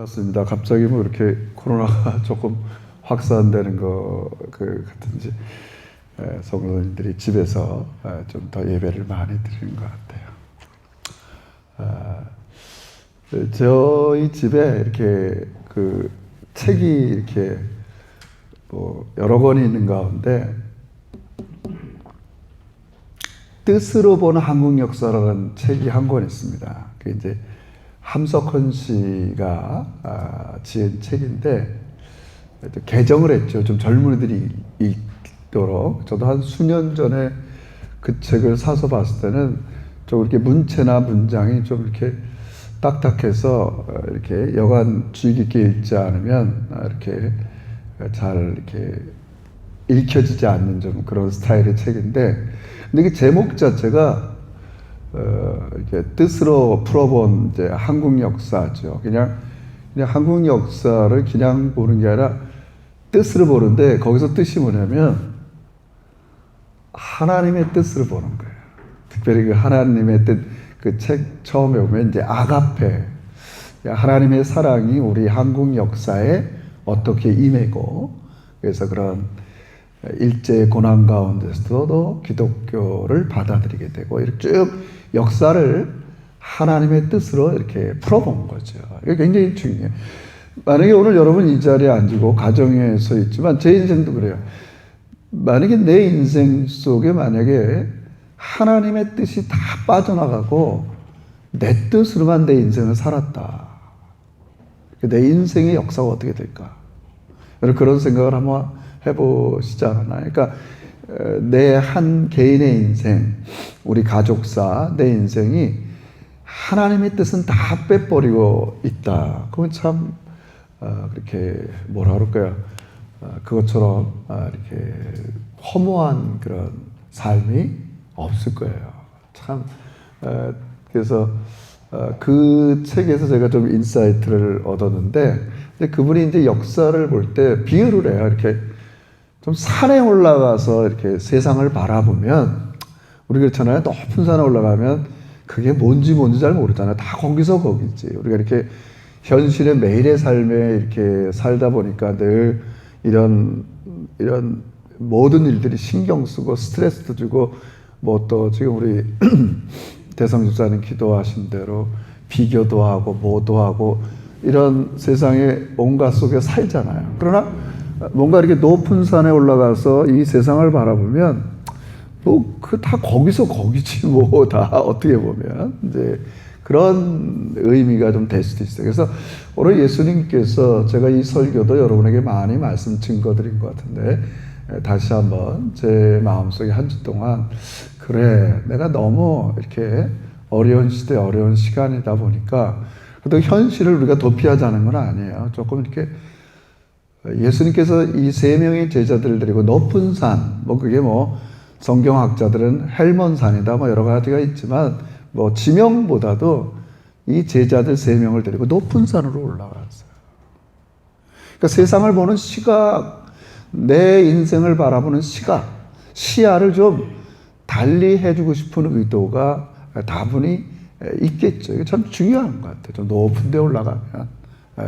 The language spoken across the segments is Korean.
몰랐습니다. 갑자기 뭐 이렇게 코로나가 조금 확산되는 거 같은지 성도님들이 집에서 좀 더 예배를 많이 드리는 것 같아요. 저희 집에 이렇게 그 책이 이렇게 뭐 여러 권이 있는 가운데 뜻으로 보는 한국 역사라는 책이 한 권 있습니다. 그 이제 함석헌 씨가 지은 책인데 개정을 했죠. 좀 젊은이들이 읽도록. 저도 한 수년 전에 그 책을 사서 봤을 때는 좀 이렇게 문체나 문장이 좀 이렇게 딱딱해서 이렇게 여간 주의 깊게 읽지 않으면 이렇게 잘 이렇게 읽혀지지 않는 좀 그런 스타일의 책인데, 근데 그 제목 자체가 이렇게 뜻으로 풀어본 이제 한국 역사죠. 그냥 한국 역사를 그냥 보는 게 아니라 뜻으로 보는데, 거기서 뜻이 뭐냐면 하나님의 뜻을 보는 거예요. 특별히 그 하나님의 뜻, 그 책 처음에 보면 이제 아가페, 하나님의 사랑이 우리 한국 역사에 어떻게 임하고, 그래서 그런 일제의 고난 가운데서도 기독교를 받아들이게 되고, 이렇게 쭉 역사를 하나님의 뜻으로 이렇게 풀어본 거죠. 이게 굉장히 중요해요. 만약에 오늘 여러분 이 자리에 앉고 가정에 서 있지만, 제 인생도 그래요. 만약에 내 인생 속에 만약에 하나님의 뜻이 다 빠져나가고 내 뜻으로만 내 인생을 살았다, 내 인생의 역사가 어떻게 될까? 여러분 그런 생각을 한번 해보시지 않았나요? 그러니까 내 한 개인의 인생, 우리 가족사, 내 인생이 하나님의 뜻은 다 빼버리고 있다. 그건 참 그렇게 뭐라 그럴까요? 그것처럼 이렇게 허무한 그런 삶이 없을 거예요. 참 그래서 그 책에서 제가 좀 인사이트를 얻었는데, 그분이 이제 역사를 볼 때 비유를 해요. 이렇게 좀 산에 올라가서 이렇게 세상을 바라보면, 우리 그렇잖아요. 높은 산에 올라가면 그게 뭔지 잘 모르잖아요. 다 거기서 거기지. 우리가 이렇게 현실의 매일의 삶에 이렇게 살다 보니까 늘 이런 모든 일들이 신경 쓰고 스트레스도 주고, 뭐 또 지금 우리 대성 집사님 기도하신 대로 비교도 하고 뭐도 하고 이런 세상의 온갖 속에 살잖아요. 그러나 뭔가 이렇게 높은 산에 올라가서 이 세상을 바라보면 뭐 그 다 거기서 거기지 뭐, 다 어떻게 보면 이제 그런 의미가 좀 될 수도 있어요. 그래서 오늘 예수님께서, 제가 이 설교도 여러분에게 많이 말씀 증거드린 것 같은데, 다시 한번 제 마음속에 한 주 동안, 그래, 내가 너무 이렇게 어려운 시대, 어려운 시간이다 보니까, 그래도 현실을 우리가 도피하자는 건 아니에요. 조금 이렇게 예수님께서 이 세 명의 제자들을 데리고 높은 산, 뭐 그게 뭐 성경학자들은 헬몬산이다 뭐 여러 가지가 있지만, 뭐 지명보다도 이 제자들 세 명을 데리고 높은 산으로 올라갔어요. 그러니까 세상을 보는 시각, 내 인생을 바라보는 시각, 시야를 좀 달리 해주고 싶은 의도가 다분히 있겠죠. 이게 참 중요한 것 같아요. 좀 높은 데 올라가면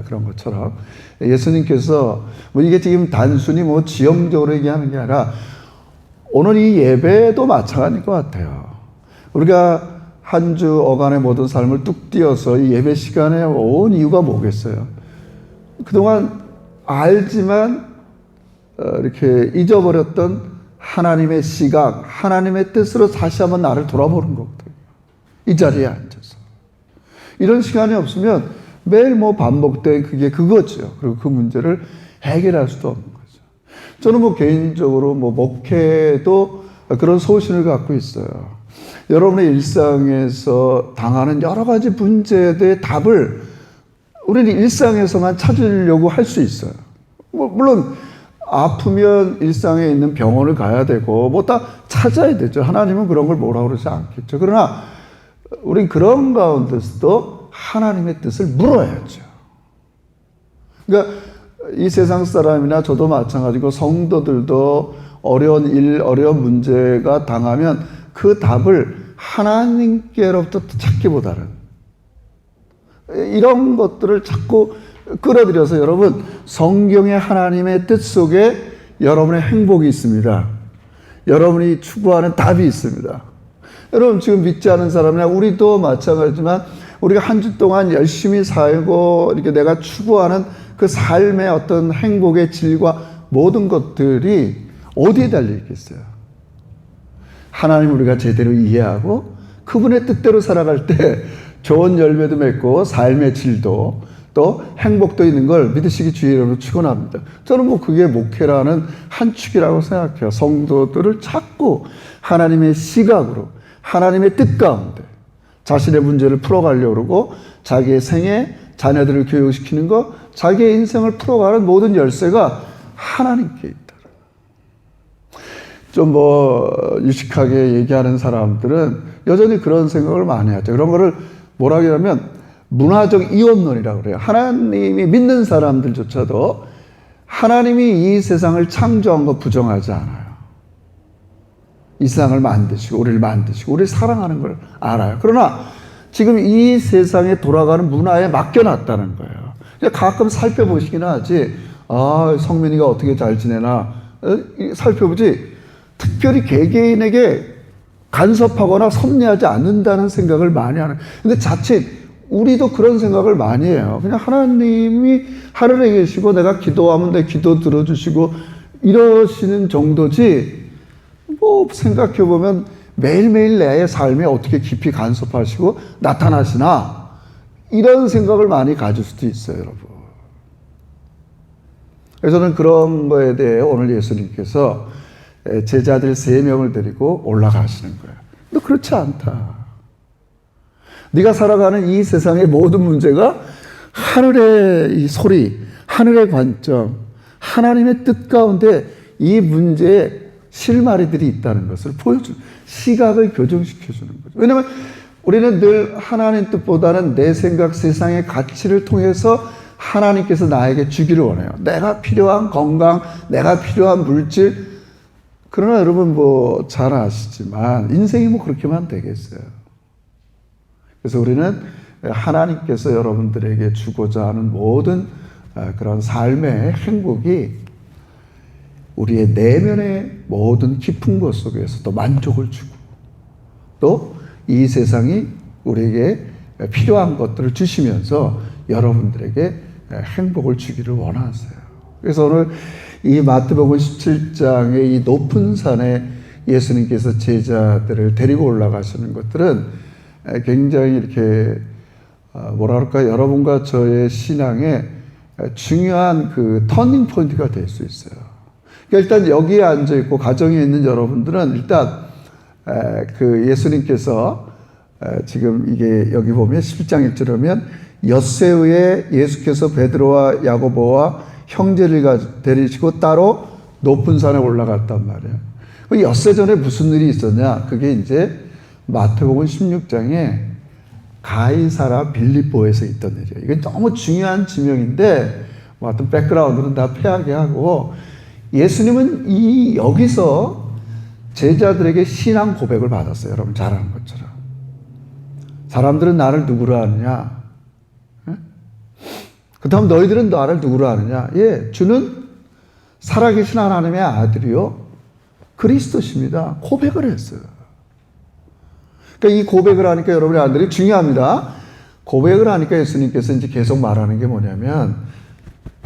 그런 것처럼 예수님께서 뭐 이게 지금 단순히 뭐 지형적으로 얘기하는 게 아니라 오늘 이 예배도 마찬가지일 것 같아요. 우리가 한 주 어간의 모든 삶을 뚝 띄어서 이 예배 시간에 온 이유가 뭐겠어요? 그동안 알지만 이렇게 잊어버렸던 하나님의 시각, 하나님의 뜻으로 다시 한번 나를 돌아보는 거거든요. 이 자리에 앉아서. 이런 시간이 없으면 매일 뭐 반복된 그게 그거죠. 그리고 그 문제를 해결할 수도 없는 거죠. 저는 뭐 개인적으로 뭐 목회도 그런 소신을 갖고 있어요. 여러분의 일상에서 당하는 여러 가지 문제에 대해 답을 우리는 일상에서만 찾으려고 할 수 있어요. 뭐 물론 아프면 일상에 있는 병원을 가야 되고 뭐 다 찾아야 되죠. 하나님은 그런 걸 뭐라 그러지 않겠죠. 그러나 우린 그런 가운데서도 하나님의 뜻을 물어야죠. 그러니까 이 세상 사람이나 저도 마찬가지고 성도들도 어려운 일, 어려운 문제가 당하면 그 답을 하나님께로부터 찾기보다는 이런 것들을 자꾸 끌어들여서 여러분 성경의 하나님의 뜻 속에 여러분의 행복이 있습니다. 여러분이 추구하는 답이 있습니다. 여러분 지금 믿지 않은 사람이나 우리도 마찬가지지만 우리가 한 주 동안 열심히 살고 이렇게 내가 추구하는 그 삶의 어떤 행복의 질과 모든 것들이 어디에 달려 있겠어요? 하나님 우리가 제대로 이해하고 그분의 뜻대로 살아갈 때 좋은 열매도 맺고 삶의 질도 또 행복도 있는 걸 믿으시기 주의로 축원합니다. 저는 뭐 그게 목회라는 한 축이라고 생각해요. 성도들을 자꾸 하나님의 시각으로 하나님의 뜻 가운데 자신의 문제를 풀어가려고 그러고 자기의 생애 자녀들을 교육시키는 거 자기의 인생을 풀어가는 모든 열쇠가 하나님께 있다. 좀 유식하게 얘기하는 사람들은 여전히 그런 생각을 많이 하죠. 그런 거를 뭐라 그러냐면 문화적 이원론이라고 그래요. 하나님이 믿는 사람들조차도 하나님이 이 세상을 창조한 거 부정하지 않아요. 이 세상을 만드시고 우리를 만드시고 우리를 사랑하는 걸 알아요. 그러나 지금 이 세상에 돌아가는 문화에 맡겨놨다는 거예요. 가끔 살펴보시긴 하지. 성민이가 어떻게 잘 지내나 살펴보지. 특별히 개개인에게 간섭하거나 섭리하지 않는다는 생각을 많이 하는. 근데 자칫 우리도 그런 생각을 많이 해요. 그냥 하나님이 하늘에 계시고 내가 기도하면 내 기도 들어주시고 이러시는 정도지 생각해보면 매일매일 내 삶에 어떻게 깊이 간섭하시고 나타나시나 이런 생각을 많이 가질 수도 있어요, 여러분. 그래서 저는 그런 거에 대해 오늘 예수님께서 제자들 3명을 데리고 올라가시는 거예요. 근데 그렇지 않다. 네가 살아가는 이 세상의 모든 문제가 하늘의 이 소리, 하늘의 관점, 하나님의 뜻 가운데 이 문제에 실마리들이 있다는 것을 보여주는 시각을 교정시켜주는 거죠. 왜냐하면 우리는 늘 하나님 뜻보다는 내 생각, 세상의 가치를 통해서 하나님께서 나에게 주기를 원해요. 내가 필요한 건강, 내가 필요한 물질. 그러나 여러분 잘 아시지만 인생이 그렇게만 되겠어요. 그래서 우리는 하나님께서 여러분들에게 주고자 하는 모든 그런 삶의 행복이 우리의 내면의 모든 깊은 것 속에서도 만족을 주고 또 이 세상이 우리에게 필요한 것들을 주시면서 여러분들에게 행복을 주기를 원하세요. 그래서 오늘 이 마태복음 17장의 이 높은 산에 예수님께서 제자들을 데리고 올라가시는 것들은 굉장히 이렇게 여러분과 저의 신앙에 중요한 그 터닝 포인트가 될 수 있어요. 그러니까 일단 여기에 앉아 있고 가정에 있는 여러분들은 일단 그 예수님께서 지금 이게 여기 보면 11장 1절에 보면 엿새우에 예수께서 베드로와 야고보와 형제를 데리시고 따로 높은 산에 올라갔단 말이에요. 엿새 전에 무슨 일이 있었냐? 그게 이제 마태복음 16장에 가이사라 빌립보에서 있던 일이에요. 이게 너무 중요한 지명인데 어떤 백그라운드는 다 피하게 하고 예수님은 여기서 제자들에게 신앙 고백을 받았어요. 여러분 잘 아는 것처럼. 사람들은 나를 누구로 아느냐? 그 다음 너희들은 나를 누구로 아느냐? 주는 살아계신 하나님의 아들이요 그리스도십니다. 고백을 했어요. 그러니까 이 고백을 하니까 여러분의 아들이 중요합니다. 고백을 하니까 예수님께서 이제 계속 말하는 게 뭐냐면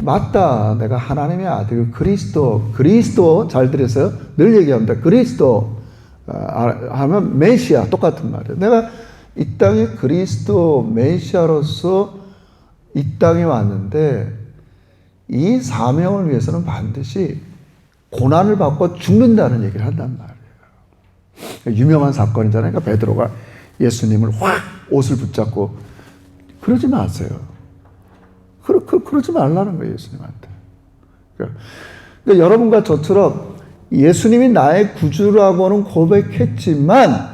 맞다. 내가 하나님의 아들 그리스도 잘 들으세요. 늘 얘기합니다. 그리스도 하면 메시아 똑같은 말이에요. 내가 이 땅에 그리스도 메시아로서 이 땅에 왔는데 이 사명을 위해서는 반드시 고난을 받고 죽는다는 얘기를 한단 말이에요. 유명한 사건이잖아요. 그러니까 베드로가 예수님을 확 옷을 붙잡고 그러지 마세요. 그러지 말라는 거예요, 예수님한테. 그러니까 여러분과 저처럼 예수님이 나의 구주라고는 고백했지만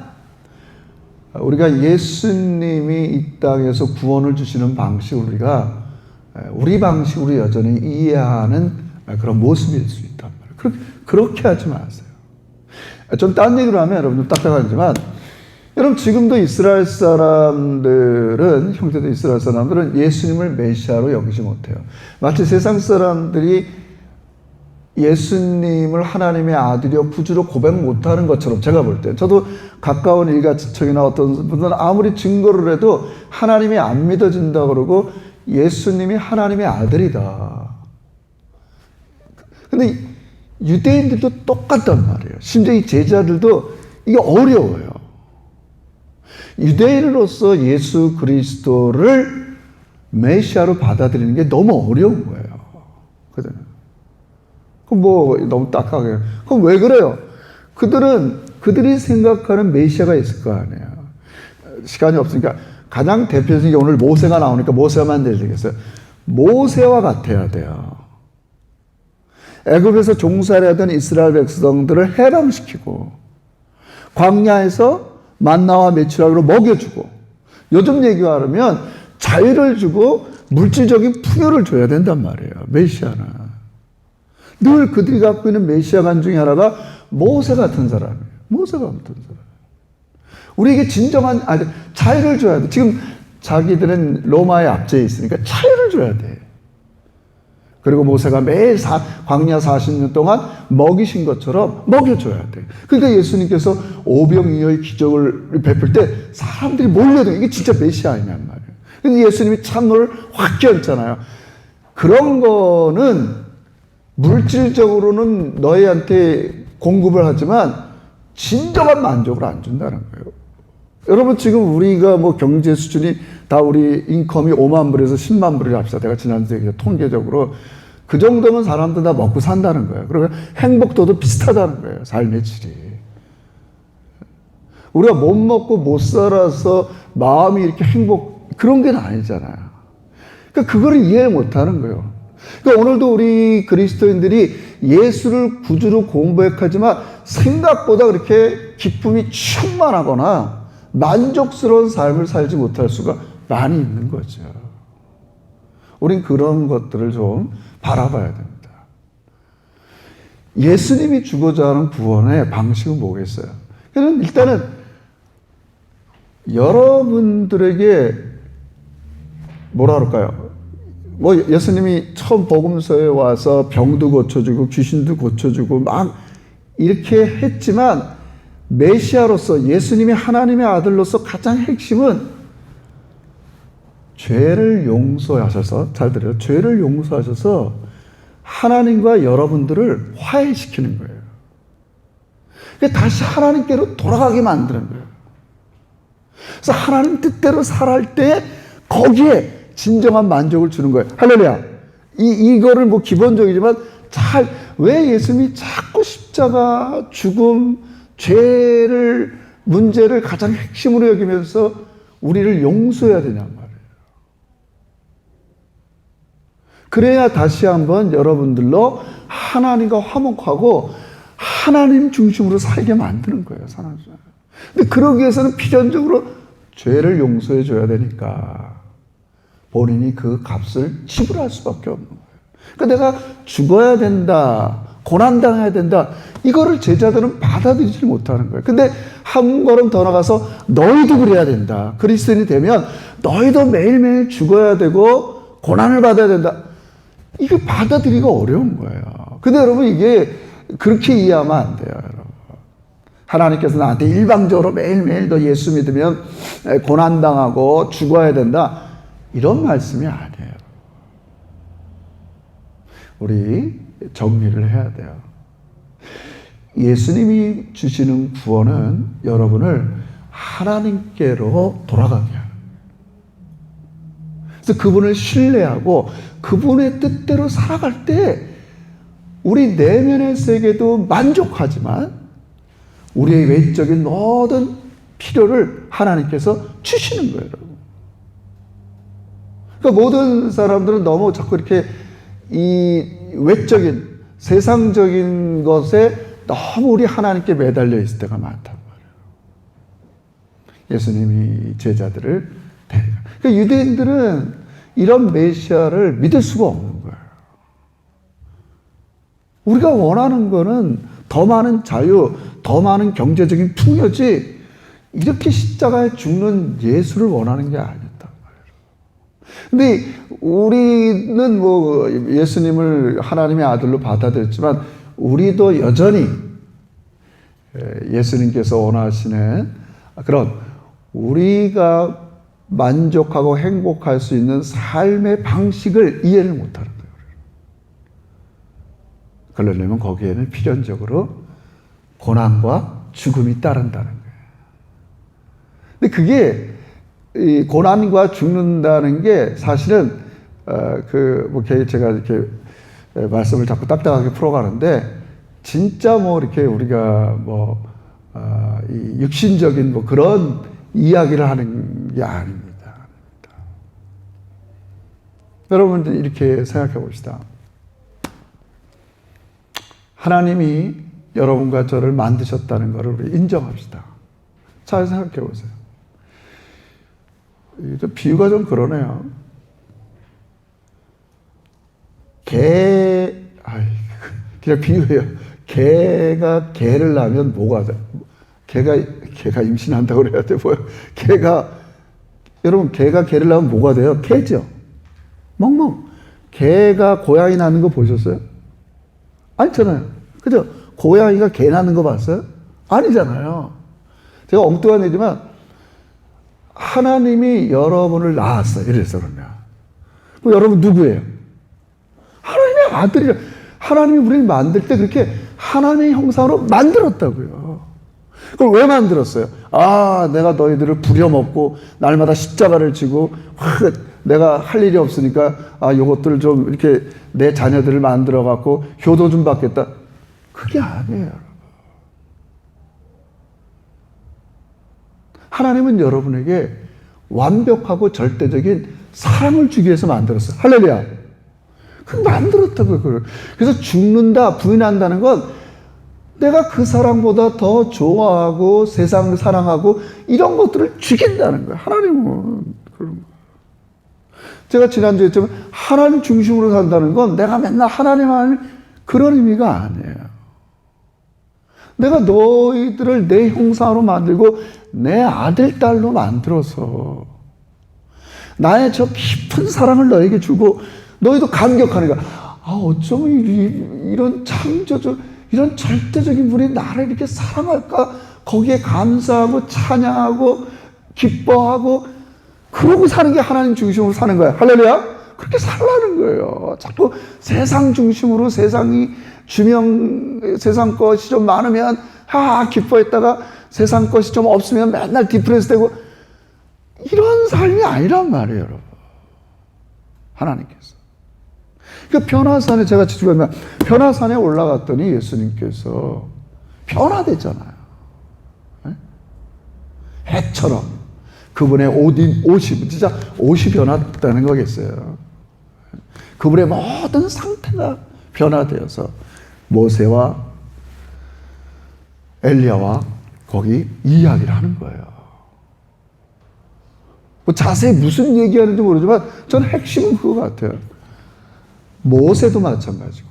우리가 예수님이 이 땅에서 구원을 주시는 방식을 우리가 우리 방식으로 여전히 이해하는 그런 모습일 수 있단 말이에요. 그렇게 하지 마세요. 좀 딴 얘기로 하면 여러분 좀 딱딱하지만 여러분 지금도 이스라엘 사람들은 형제들 이스라엘 사람들은 예수님을 메시아로 여기지 못해요. 마치 세상 사람들이 예수님을 하나님의 아들이요 구주로 고백 못하는 것처럼 제가 볼 때 저도 가까운 일가친척이나 어떤 분들은 아무리 증거를 해도 하나님이 안 믿어진다 그러고 예수님이 하나님의 아들이다. 근데 유대인들도 똑같단 말이에요. 심지어 이 제자들도 이게 어려워요. 유대인으로서 예수 그리스도를 메시아로 받아들이는 게 너무 어려운 거예요. 그죠? 그럼 뭐 너무 딱하게. 그럼 왜 그래요? 그들이 생각하는 메시아가 있을 거 아니에요. 시간이 없으니까 가장 대표적인 게 오늘 모세가 나오니까 모세만 내리겠어요. 모세와 같아야 돼요. 애굽에서 종살이하던 이스라엘 백성들을 해방시키고 광야에서 만나와 메추라기로 먹여주고 요즘 얘기하면 자유를 주고 물질적인 풍요를 줘야 된단 말이에요. 메시아는. 늘 그들이 갖고 있는 메시아관 중에 하나가 모세 같은 사람이에요. 모세 같은 사람. 우리에게 진정한 자유를 줘야 돼. 지금 자기들은 로마의 압제에 있으니까 자유를 줘야 돼. 그리고 모세가 매일 광야 40년 동안 먹이신 것처럼 먹여줘야 돼. 그러니까 예수님께서 오병이어의 기적을 베풀 때 사람들이 몰려들어. 이게 진짜 메시아이란 말이에요. 근데 예수님이 찬물을 확 끼얹잖아요. 그런 거는 물질적으로는 너희한테 공급을 하지만 진정한 만족을 안 준다는 거예요. 여러분 지금 우리가 뭐 경제 수준이 다 우리 인컴이 5만 불에서 10만 불을 합시다. 내가 지난주에 통계적으로 그 정도면 사람들 다 먹고 산다는 거예요. 그러면 행복도도 비슷하다는 거예요. 삶의 질이. 우리가 못 먹고 못 살아서 마음이 이렇게 그런 게 아니잖아요. 그러니까 그거를 이해를 못 하는 거예요. 그러니까 오늘도 우리 그리스도인들이 예수를 구주로 고백하지만 생각보다 그렇게 기쁨이 충만하거나 만족스러운 삶을 살지 못할 수가 많이 있는 거죠. 우린 그런 것들을 좀 바라봐야 됩니다. 예수님이 주고자 하는 구원의 방식은 뭐겠어요? 일단은 여러분들에게 뭐라 그럴까요? 뭐 예수님이 처음 복음서에 와서 병도 고쳐주고 귀신도 고쳐주고 막 이렇게 했지만 메시아로서 예수님이 하나님의 아들로서 가장 핵심은 죄를 용서하셔서 잘 들어요. 죄를 용서하셔서 하나님과 여러분들을 화해시키는 거예요. 다시 하나님께로 돌아가게 만드는 거예요. 그래서 하나님 뜻대로 살아갈 때 거기에 진정한 만족을 주는 거예요. 할렐루야. 이거를 뭐 기본적이지만 왜 예수님이 자꾸 십자가, 죽음, 문제를 가장 핵심으로 여기면서 우리를 용서해야 되냔 말이에요. 그래야 다시 한번 여러분들로 하나님과 화목하고 하나님 중심으로 살게 만드는 거예요. 근데 그러기 위해서는 필연적으로 죄를 용서해 줘야 되니까 본인이 그 값을 지불할 수밖에 없는 거예요. 그러니까 내가 죽어야 된다, 고난당해야 된다, 이거를 제자들은 받아들이지 못하는 거예요. 근데 한 걸음 더 나가서 너희도 그래야 된다. 그리스도인이 되면 너희도 매일매일 죽어야 되고 고난을 받아야 된다. 이게 받아들이기가 어려운 거예요. 근데 여러분 이게 그렇게 이해하면 안 돼요. 여러분. 하나님께서 나한테 일방적으로 매일매일 너 예수 믿으면 고난당하고 죽어야 된다. 이런 말씀이 아니에요. 우리 정리를 해야 돼요. 예수님이 주시는 구원은 여러분을 하나님께로 돌아가게 하는 거예요. 그래서 그분을 신뢰하고 그분의 뜻대로 살아갈 때 우리 내면의 세계도 만족하지만 우리의 외적인 모든 필요를 하나님께서 주시는 거예요. 여러분. 그러니까 모든 사람들은 너무 자꾸 이렇게 이 외적인 세상적인 것에 너무 우리 하나님께 매달려 있을 때가 많단 말이에요. 예수님이 제자들을 데려가. 그러니까 유대인들은 이런 메시아를 믿을 수가 없는 거예요. 우리가 원하는 거는 더 많은 자유, 더 많은 경제적인 풍요지 이렇게 십자가에 죽는 예수를 원하는 게 아니었단 말이에요. 근데 우리는 뭐 예수님을 하나님의 아들로 받아들였지만 우리도 여전히 예수님께서 원하시는 그런 우리가 만족하고 행복할 수 있는 삶의 방식을 이해를 못하는 거예요. 그러려면 거기에는 필연적으로 고난과 죽음이 따른다는 거예요. 근데 그게 이 고난과 죽는다는 게 사실은 제가 이렇게 말씀을 자꾸 딱딱하게 풀어가는데 진짜 뭐 이렇게 우리가 이 육신적인 뭐 그런 이야기를 하는 게 아닙니다. 여러분들 이렇게 생각해 봅시다. 하나님이 여러분과 저를 만드셨다는 것을 우리 인정합시다. 잘 생각해 보세요. 비유가 좀 그러네요. 그냥 비유예요. 개가 개를 낳으면 뭐가 돼? 개가 임신한다고 그래야 돼. 뭐야? 여러분, 개가 개를 낳으면 뭐가 돼요? 개죠. 멍멍. 개가 고양이 낳는 거 보셨어요? 아니잖아요. 그죠? 고양이가 개 낳는 거 봤어요? 아니잖아요. 제가 엉뚱한 얘기지만, 하나님이 여러분을 낳았어요. 이래서 그러면. 그럼 여러분 누구예요? 하나님의 아들이라. 하나님이 우리를 만들 때 그렇게 하나님의 형상으로 만들었다고요. 그걸 왜 만들었어요? 내가 너희들을 부려먹고 날마다 십자가를 지고 내가 할 일이 없으니까 요것들을 좀 이렇게 내 자녀들을 만들어 갖고 효도 좀 받겠다. 그게 아니에요. 하나님은 여러분에게 완벽하고 절대적인 사랑을 주기 위해서 만들었어요. 할렐루야. 만들었다고요. 그래서 죽는다, 부인한다는 건 내가 그 사랑보다 더 좋아하고 세상을 사랑하고 이런 것들을 죽인다는 거예요. 하나님은 그런 거예요. 제가 지난주에 했지만 하나님 중심으로 산다는 건 내가 맨날 하나님 하는 그런 의미가 아니에요. 내가 너희들을 내 형상으로 만들고 내 아들, 딸로 만들어서 나의 저 깊은 사랑을 너에게 주고 너희도 감격하는 거야. 어쩌면 이런 창조적, 이런 절대적인 분이 나를 이렇게 사랑할까? 거기에 감사하고 찬양하고 기뻐하고 그러고 사는 게 하나님 중심으로 사는 거야. 할렐루야? 그렇게 살라는 거예요. 자꾸 세상 중심으로 세상 것이 좀 많으면 기뻐했다가 세상 것이 좀 없으면 맨날 디프레스 되고 이런 삶이 아니란 말이에요, 여러분. 하나님께서. 그 변화산에 제가 지금 변화산에 올라갔더니 예수님께서 변화됐잖아요. 네? 해처럼 그분의 옷이 진짜 옷이 변화됐다는 거겠어요. 그분의 모든 상태가 변화되어서 모세와 엘리야와 거기 이야기를 하는 거예요. 뭐 자세히 무슨 얘기하는지 모르지만 저는 핵심은 그거 같아요. 모세도 마찬가지고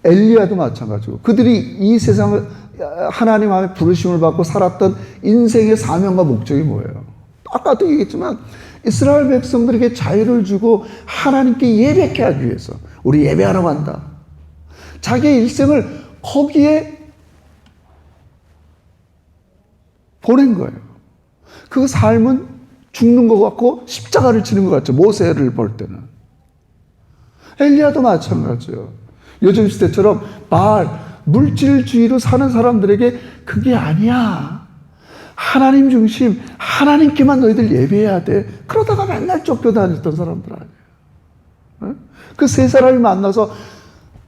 엘리야도 마찬가지고 그들이 이 세상을 하나님 앞에 부르심을 받고 살았던 인생의 사명과 목적이 뭐예요? 아까도 얘기했지만 이스라엘 백성들에게 자유를 주고 하나님께 예배케 하기 위해서 우리 예배하러 간다. 자기의 일생을 거기에 보낸 거예요. 그 삶은 죽는 것 같고 십자가를 지는 것 같죠. 모세를 볼 때는. 엘리야도 마찬가지예요. 요즘 시대처럼 물질주의로 사는 사람들에게 그게 아니야. 하나님 중심, 하나님께만 너희들 예배해야 돼. 그러다가 맨날 쫓겨다녔던 사람들 아니에요. 그 세 사람이 만나서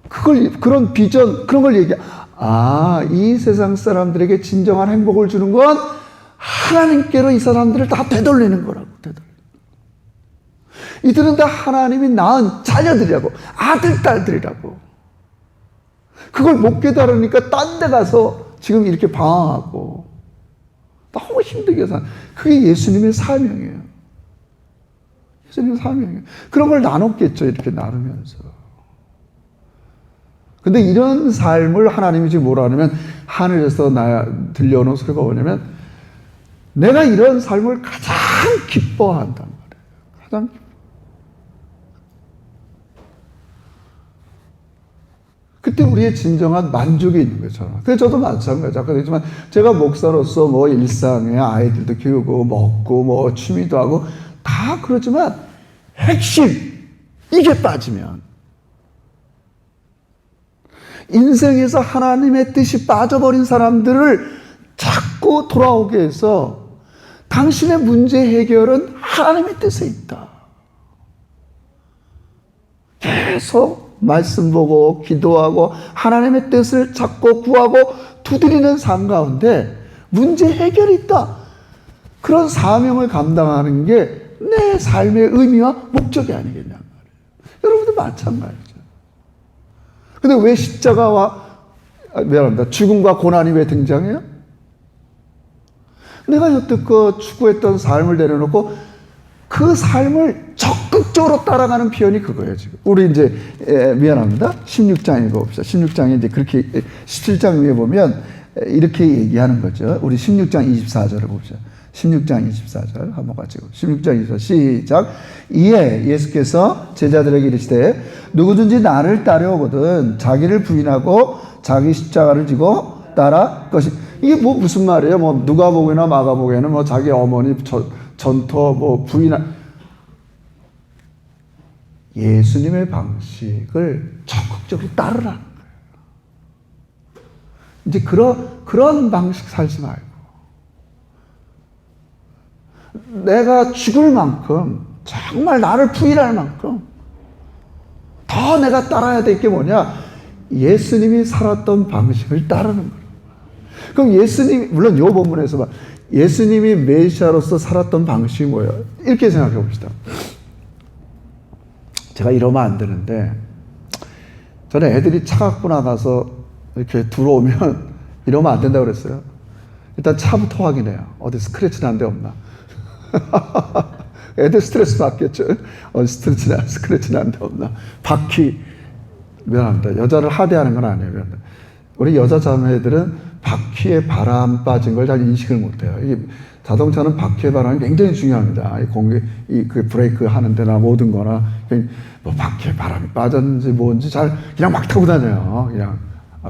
그런 비전, 그런 걸 얘기해. 이 세상 사람들에게 진정한 행복을 주는 건 하나님께로 이 사람들을 다 되돌리는 거라고. 이들은 다 하나님이 낳은 자녀들이라고. 아들, 딸들이라고. 그걸 못 깨달으니까 딴 데 가서 지금 이렇게 방황하고 너무 힘들게 사는. 그게 예수님의 사명이에요. 예수님의 사명이에요. 그런 걸 나눴겠죠. 이렇게 나누면서. 근데 이런 삶을 하나님이 지금 뭐라 하냐면 하늘에서 들려오는 소리가 뭐냐면 내가 이런 삶을 가장 기뻐한단 말이에요. 가장 기뻐. 그때 우리의 진정한 만족이 있는 거죠. 그래서 저도 마찬가지죠. 아까 그랬지만 제가 목사로서 뭐 일상에 아이들도 키우고 먹고 뭐 취미도 하고 다 그러지만 핵심 이게 빠지면 인생에서 하나님의 뜻이 빠져버린 사람들을 자꾸 돌아오게 해서 당신의 문제 해결은 하나님의 뜻에 있다. 계속 말씀 보고 기도하고 하나님의 뜻을 찾고 구하고 두드리는 삶 가운데 문제 해결이 있다. 그런 사명을 감당하는 게 내 삶의 의미와 목적이 아니겠냐 말이에요. 여러분도 마찬가지죠. 근데 왜 십자가와 미안합니다. 죽음과 고난이 왜 등장해요? 내가 여태껏 추구했던 삶을 내려놓고 그 삶을 적극적으로 따라가는 표현이 그거예요, 지금. 우리 이제, 미안합니다. 16장 읽어봅시다. 16장에 이제 그렇게, 17장 위에 보면 이렇게 얘기하는 거죠. 우리 16장 24절을 봅시다. 16장 24절 한번 같이 16장 24절 시작. 이에 예수께서 제자들에게 이르시되 누구든지 나를 따라오거든 자기를 부인하고 자기 십자가를 지고 따라 것이. 이게 뭐 무슨 말이에요? 뭐 누가복음이나 마가복음에는 뭐 자기 어머니 전토 뭐 부인한 예수님의 방식을 적극적으로 따르라는 거예요. 이제 그런 방식 살지 말고 내가 죽을 만큼 정말 나를 부인할 만큼 더 내가 따라야 될 게 뭐냐? 예수님이 살았던 방식을 따르는 거예요. 그럼 예수님이 물론 이 본문에서 봐. 예수님이 메시아로서 살았던 방식이 뭐예요? 이렇게 생각해 봅시다. 제가 이러면 안 되는데 저는 애들이 차 갖고 나가서 이렇게 들어오면 이러면 안 된다고 그랬어요. 일단 차부터 확인해요. 어디 스크래치 난 데 없나. 애들 스트레스 받겠죠. 어디 스크래치 난 데 없나. 바퀴 미안합니다. 여자를 하대하는 건 아니에요. 미안합니다. 우리 여자 자매들은 바퀴에 바람 빠진 걸 잘 인식을 못해요. 이게 자동차는 바퀴에 바람이 굉장히 중요합니다. 그 브레이크 하는 데나 모든 거나, 뭐 바퀴에 바람이 빠졌는지 뭔지 잘, 그냥 막 타고 다녀요. 그냥,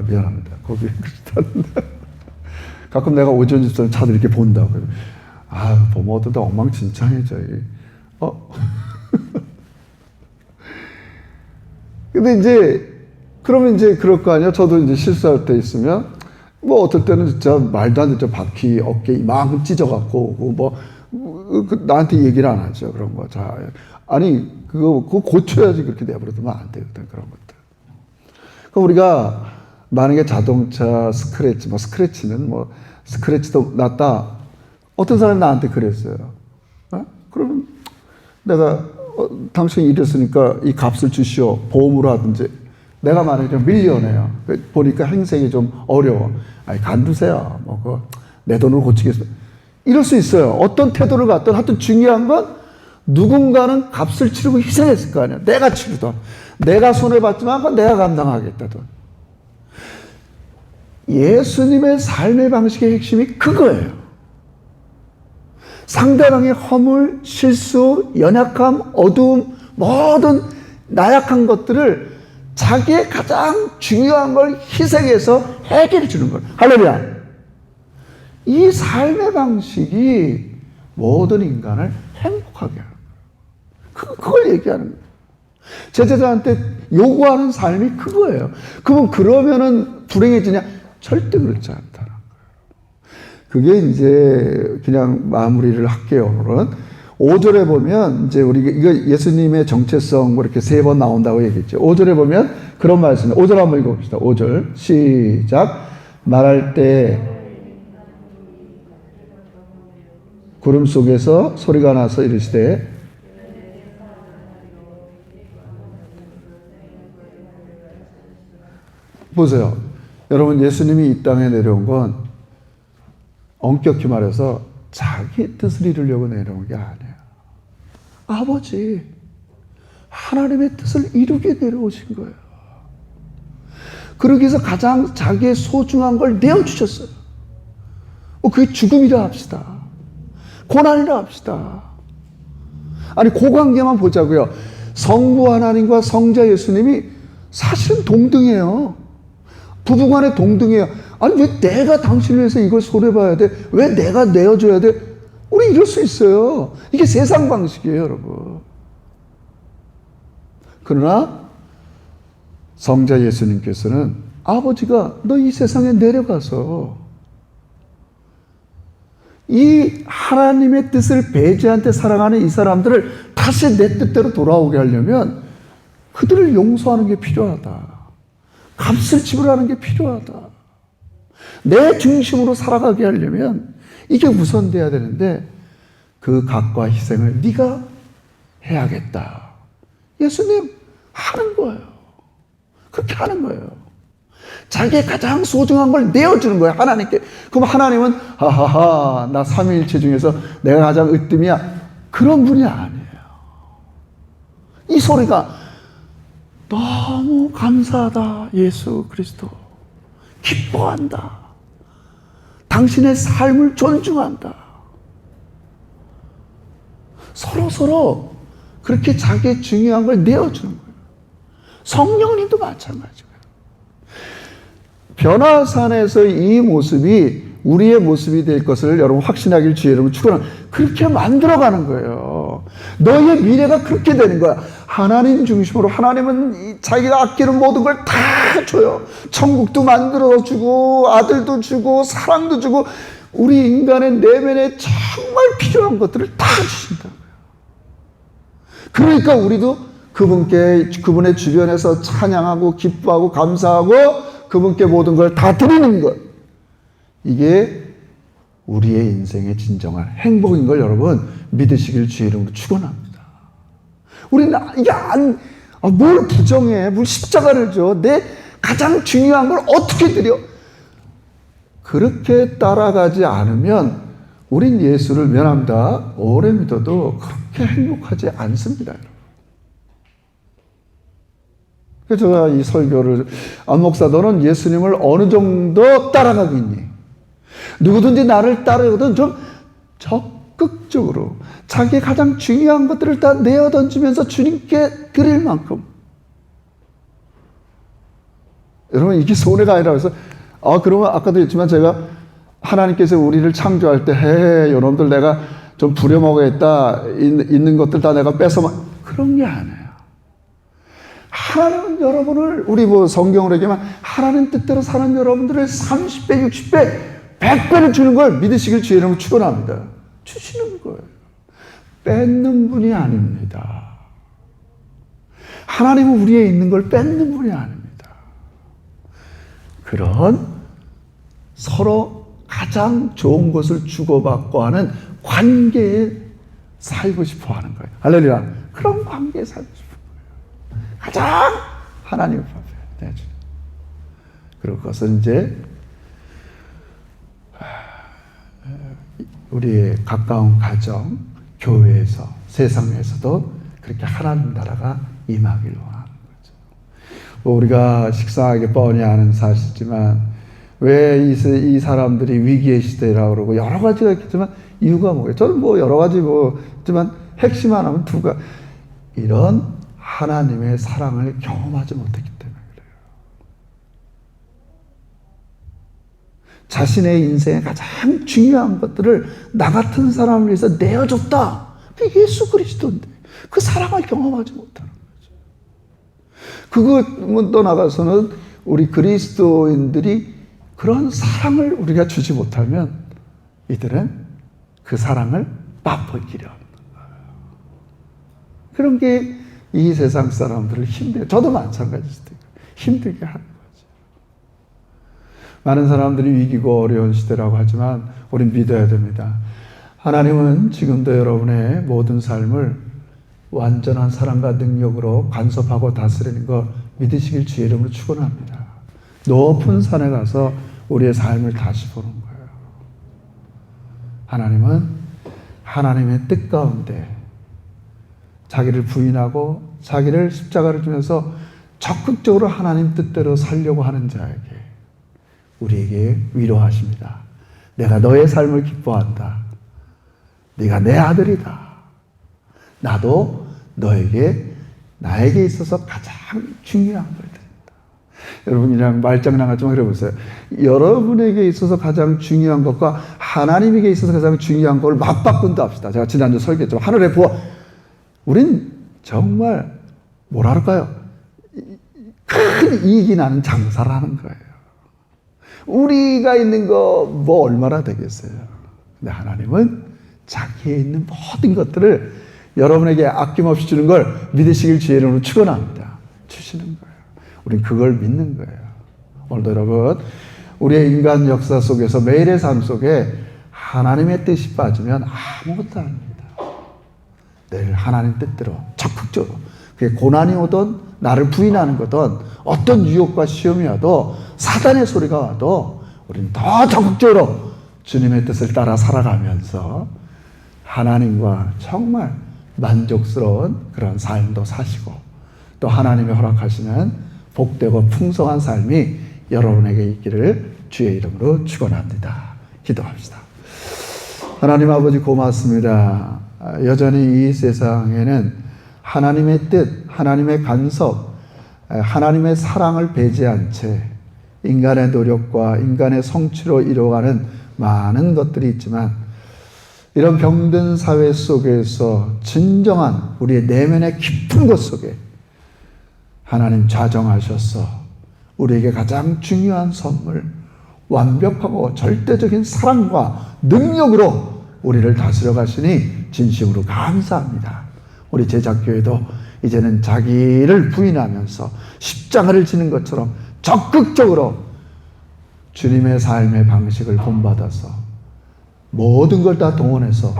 미안합니다. 거기 가끔 내가 오전 집사람 차들 이렇게 본다고요. 보면 어떠다 엉망진창이죠. 근데 이제, 그러면 이제 그럴 거 아니야? 저도 이제 실수할 때 있으면, 뭐 어떨 때는 진짜 말도 안 되죠. 바퀴 어깨 이만큼 찢어갖고, 나한테 얘기를 안 하죠. 그런 거. 자, 아니, 그거 고쳐야지 그렇게 내버려두면 안 되거든. 그런 것들. 그럼 우리가 만약에 자동차 스크래치는 스크래치도 났다. 어떤 사람이 나한테 그랬어요. 그러면 내가, 당신이 이랬으니까 이 값을 주시오. 보험으로 하든지. 내가 만약에 좀 밀려내요. 보니까 행색이 좀 어려워. 간두세요. 내 돈으로 고치겠어요. 이럴 수 있어요. 어떤 태도를 갖든 하여튼 중요한 건 누군가는 값을 치르고 희생했을 거 아니야. 내가 치르던. 내가 손해봤지만 그건 내가 감당하겠다던. 예수님의 삶의 방식의 핵심이 그거예요. 상대방의 허물, 실수, 연약함, 어두움, 모든 나약한 것들을 자기의 가장 중요한 걸 희생해서 해결해 주는 거예요. 할렐루야. 이 삶의 방식이 모든 인간을 행복하게 하는 거예요. 그걸 얘기하는 거예요. 제자들한테 요구하는 삶이 그거예요. 그러면은 불행해지냐? 절대 그렇지 않다는 거예요. 그게 이제 그냥 마무리를 할게요, 오늘은. 5절에 보면, 이제 이거 예수님의 정체성 이렇게 3번 나온다고 얘기했죠. 5절에 보면 그런 말씀이에요. 5절 한번 읽어봅시다. 5절. 시작. 말할 때 구름 속에서 소리가 나서 이르시되 보세요. 여러분, 예수님이 이 땅에 내려온 건 엄격히 말해서 자기 뜻을 이루려고 내려온 게 아니에요. 아버지, 하나님의 뜻을 이루게 내려오신 거예요. 그러기 위해서 가장 자기의 소중한 걸 내어주셨어요. 그게 죽음이라 합시다. 고난이라 합시다. 아니, 그 관계만 보자고요. 성부 하나님과 성자 예수님이 사실은 동등해요. 부부간에 동등해요. 아니, 왜 내가 당신을 위해서 이걸 손해봐야 돼? 왜 내가 내어줘야 돼? 우리 이럴 수 있어요. 이게 세상 방식이에요, 여러분. 그러나 성자 예수님께서는 아버지가 너 이 세상에 내려가서 이 하나님의 뜻을 배제한 데 살아가는 이 사람들을 다시 내 뜻대로 돌아오게 하려면 그들을 용서하는 게 필요하다. 값을 지불하는 게 필요하다. 내 중심으로 살아가게 하려면 이게 우선돼야 되는데 그 값과 희생을 네가 해야겠다. 예수님 하는 거예요. 그렇게 하는 거예요. 자기의 가장 소중한 걸 내어주는 거예요, 하나님께. 그럼 하나님은 하하하 나 삼위일체 중에서 내가 가장 으뜸이야, 그런 분이 아니에요. 이 소리가 너무 감사하다. 예수 그리스도 기뻐한다. 당신의 삶을 존중한다. 서로 그렇게 자기의 중요한 걸 내어주는 거예요. 성령님도 마찬가지고요. 변화산에서 이 모습이 우리의 모습이 될 것을 여러분 확신하길 주의 이름으로 축원합니다. 그렇게 만들어가는 거예요. 너의 미래가 그렇게 되는 거야. 하나님 중심으로. 하나님은 자기가 아끼는 모든 걸 다 줘요. 천국도 만들어주고 아들도 주고 사랑도 주고 우리 인간의 내면에 정말 필요한 것들을 다 주신다고요. 그러니까 우리도 그분의 주변에서 찬양하고 기뻐하고 감사하고 그분께 모든 걸 다 드리는 것. 이게 우리의 인생의 진정한 행복인 걸 여러분 믿으시길 주의 이름으로 축원합니다. 우리는 이게 뭘 부정해, 뭘 십자가를 줘, 내 가장 중요한 걸 어떻게 드려? 그렇게 따라가지 않으면 우린 예수를 면합니다. 오래 믿어도 그렇게 행복하지 않습니다. 그래서 제가 이 설교를 안 목사 너는 예수님을 어느 정도 따라가고 있니? 누구든지 나를 따르거든 좀 적극적으로 자기의 가장 중요한 것들을 다 내어 던지면서 주님께 드릴 만큼. 여러분 이게 손해가 아니라 그래서 그러면 아까도 했지만 제가 하나님께서 우리를 창조할 때 여러분들 내가 좀 부려먹어야겠다 있는 것들 다 내가 뺏어 그런 게 아니에요. 하나님은 여러분을 우리 성경으로 얘기하면 하나님 뜻대로 사는 여러분들을 30배, 60배, 100배를 주는 걸 믿으시길 주의 이름으로 축원합니다. 주시는 거예요. 뺏는 분이 아닙니다. 하나님은 우리에 있는 걸 뺏는 분이 아닙니다. 그런 서로 가장 좋은 것을 주고받고 하는 관계에 살고 싶어 하는 거예요. 할렐루야. 그런 관계에 살고 싶어. 가장 하나님 앞에 내주는. 그리고 그것은 이제 우리의 가까운 가정, 교회에서, 세상에서도 그렇게 하나님 나라가 임하기를 원하는 거죠. 우리가 식상하게 뻔히 아는 사실이지만 왜 이 사람들이 위기의 시대라고 그러고 여러 가지가 있겠지만 이유가 뭐예요? 저는 여러 가지 있지만 핵심 하나는 두 가지. 이런 하나님의 사랑을 경험하지 못했기 때문에 그래요. 자신의 인생의 가장 중요한 것들을 나 같은 사람을 위해서 내어줬다. 그게 예수 그리스도인데 그 사랑을 경험하지 못하는 거죠. 그거 떠나가서는 우리 그리스도인들이 그런 사랑을 우리가 주지 못하면 이들은 그 사랑을 맛볼 길이 없는 거예요. 그런 게 이 세상 사람들을 저도 마찬가지일 테고 힘들게 하는 거죠. 많은 사람들이 위기고 어려운 시대라고 하지만 우린 믿어야 됩니다. 하나님은 지금도 여러분의 모든 삶을 완전한 사랑과 능력으로 간섭하고 다스리는 거 믿으시길 주의 이름으로 축원합니다. 높은 산에 가서 우리의 삶을 다시 보는 거예요. 하나님은 하나님의 뜻 가운데 자기를 부인하고 자기를 십자가를 주면서 적극적으로 하나님 뜻대로 살려고 하는 자에게 우리에게 위로하십니다. 내가 너의 삶을 기뻐한다. 네가 내 아들이다. 나도 나에게 있어서 가장 중요한 걸 드린다. 여러분 그냥 말장난 좀 해보세요. 여러분에게 있어서 가장 중요한 것과 하나님에게 있어서 가장 중요한 걸 맞바꾼다 합시다. 제가 지난주 설교했지만 하늘의 부하, 우린 정말 뭐랄까요? 큰 이익이 나는 장사를 하는 거예요. 우리가 있는 거 뭐 얼마나 되겠어요? 근데 하나님은 자기에 있는 모든 것들을 여러분에게 아낌없이 주는 걸 믿으시길 주의 이름으로 축원합니다. 주시는 거예요. 우린 그걸 믿는 거예요. 오늘도 여러분, 우리의 인간 역사 속에서 매일의 삶 속에 하나님의 뜻이 빠지면 아무것도 아닙니다. 늘 하나님 뜻대로 적극적으로, 그게 고난이 오든 나를 부인하는 거든 어떤 유혹과 시험이 와도 사단의 소리가 와도 우리는 더 적극적으로 주님의 뜻을 따라 살아가면서 하나님과 정말 만족스러운 그런 삶도 사시고 또 하나님이 허락하시는 복되고 풍성한 삶이 여러분에게 있기를 주의 이름으로 축원합니다. 기도합시다. 하나님 아버지 고맙습니다. 여전히 이 세상에는 하나님의 뜻, 하나님의 간섭, 하나님의 사랑을 배제한 채 인간의 노력과 인간의 성취로 이루어가는 많은 것들이 있지만 이런 병든 사회 속에서 진정한 우리의 내면의 깊은 곳 속에 하나님 좌정하셔서 우리에게 가장 중요한 선물, 완벽하고 절대적인 사랑과 능력으로 우리를 다스려 가시니 진심으로 감사합니다. 우리 제작교회도 이제는 자기를 부인하면서 십자가를 지는 것처럼 적극적으로 주님의 삶의 방식을 본받아서 모든 걸 다 동원해서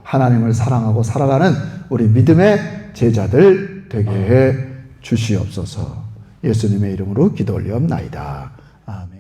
하나님을 사랑하고 살아가는 우리 믿음의 제자들 되게 해 주시옵소서. 예수님의 이름으로 기도 올리옵나이다. 아멘.